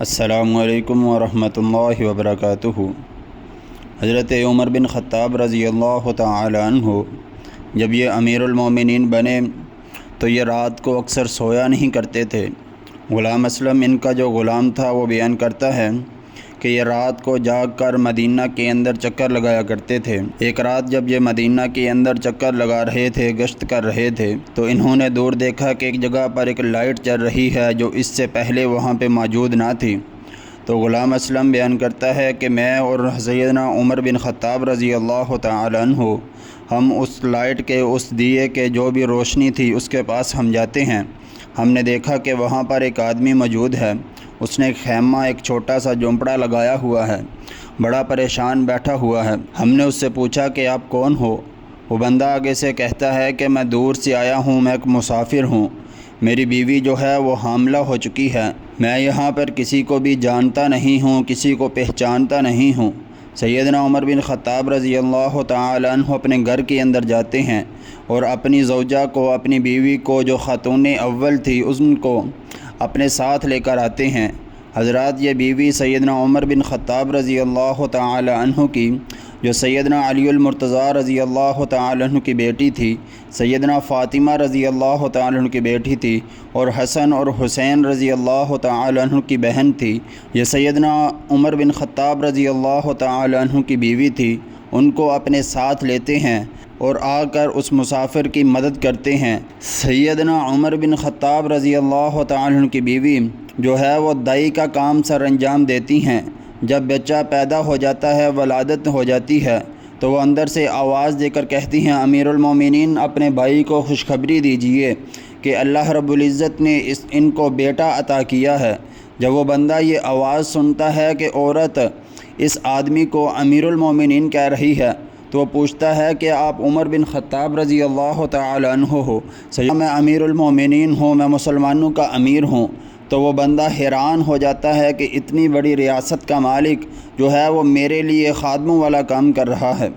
السلام علیکم ورحمۃ اللہ وبرکاتہ۔ حضرت عمر بن خطاب رضی اللہ تعالی عنہ جب یہ امیر المومنین بنے تو یہ رات کو اکثر سویا نہیں کرتے تھے۔ غلام اسلم ان کا جو غلام تھا وہ بیان کرتا ہے کہ یہ رات کو جاگ کر مدینہ کے اندر چکر لگایا کرتے تھے۔ ایک رات جب یہ مدینہ کے اندر چکر لگا رہے تھے، گشت کر رہے تھے، تو انہوں نے دور دیکھا کہ ایک جگہ پر ایک لائٹ چل رہی ہے جو اس سے پہلے وہاں پہ موجود نہ تھی۔ تو غلام اسلم بیان کرتا ہے کہ میں اور سیدنا عمر بن خطاب رضی اللہ تعالی عنہ ہم اس لائٹ کے، اس دیے کے جو بھی روشنی تھی اس کے پاس ہم جاتے ہیں۔ ہم نے دیکھا کہ وہاں پر ایک آدمی موجود ہے، اس نے ایک خیمہ، ایک چھوٹا سا جھونپڑا لگایا ہوا ہے، بڑا پریشان بیٹھا ہوا ہے۔ ہم نے اس سے پوچھا کہ آپ کون ہو؟ وہ بندہ آگے سے کہتا ہے کہ میں دور سے آیا ہوں، میں ایک مسافر ہوں، میری بیوی جو ہے وہ حاملہ ہو چکی ہے، میں یہاں پر کسی کو بھی جانتا نہیں ہوں، کسی کو پہچانتا نہیں ہوں۔ سیدنا عمر بن خطاب رضی اللہ تعالی عنہ اپنے گھر کے اندر جاتے ہیں اور اپنی زوجہ کو، اپنی بیوی کو جو خاتون اول تھی ان کو اپنے ساتھ لے کر آتے ہیں۔ حضرات، یہ بیوی سیدنا عمر بن خطاب رضی اللہ تعالی عنہ کی، جو سیدنا علی المرتضیٰ رضی اللہ تعالی عنہ کی بیٹی تھی، سیدنا فاطمہ رضی اللہ تعالی عنہ کی بیٹی تھی، اور حسن اور حسین رضی اللہ تعالی عنہ کی بہن تھی۔ یہ سیدنا عمر بن خطاب رضی اللہ تعالی عنہ کی بیوی تھی۔ ان کو اپنے ساتھ لیتے ہیں اور آ کر اس مسافر کی مدد کرتے ہیں۔ سیدنا عمر بن خطاب رضی اللہ تعالی عنہ کی بیوی جو ہے وہ دائی کا کام سر انجام دیتی ہیں۔ جب بچہ پیدا ہو جاتا ہے، ولادت ہو جاتی ہے، تو وہ اندر سے آواز دے کر کہتی ہیں، امیر المومنین اپنے بھائی کو خوشخبری دیجئے کہ اللہ رب العزت نے ان کو بیٹا عطا کیا ہے۔ جب وہ بندہ یہ آواز سنتا ہے کہ عورت اس آدمی کو امیر المومنین کہہ رہی ہے، تو وہ پوچھتا ہے کہ آپ عمر بن خطاب رضی اللہ تعالی عنہ ہو؟ میں امیر المومنین ہوں، میں مسلمانوں کا امیر ہوں۔ تو وہ بندہ حیران ہو جاتا ہے کہ اتنی بڑی ریاست کا مالک جو ہے وہ میرے لیے خادموں والا کام کر رہا ہے۔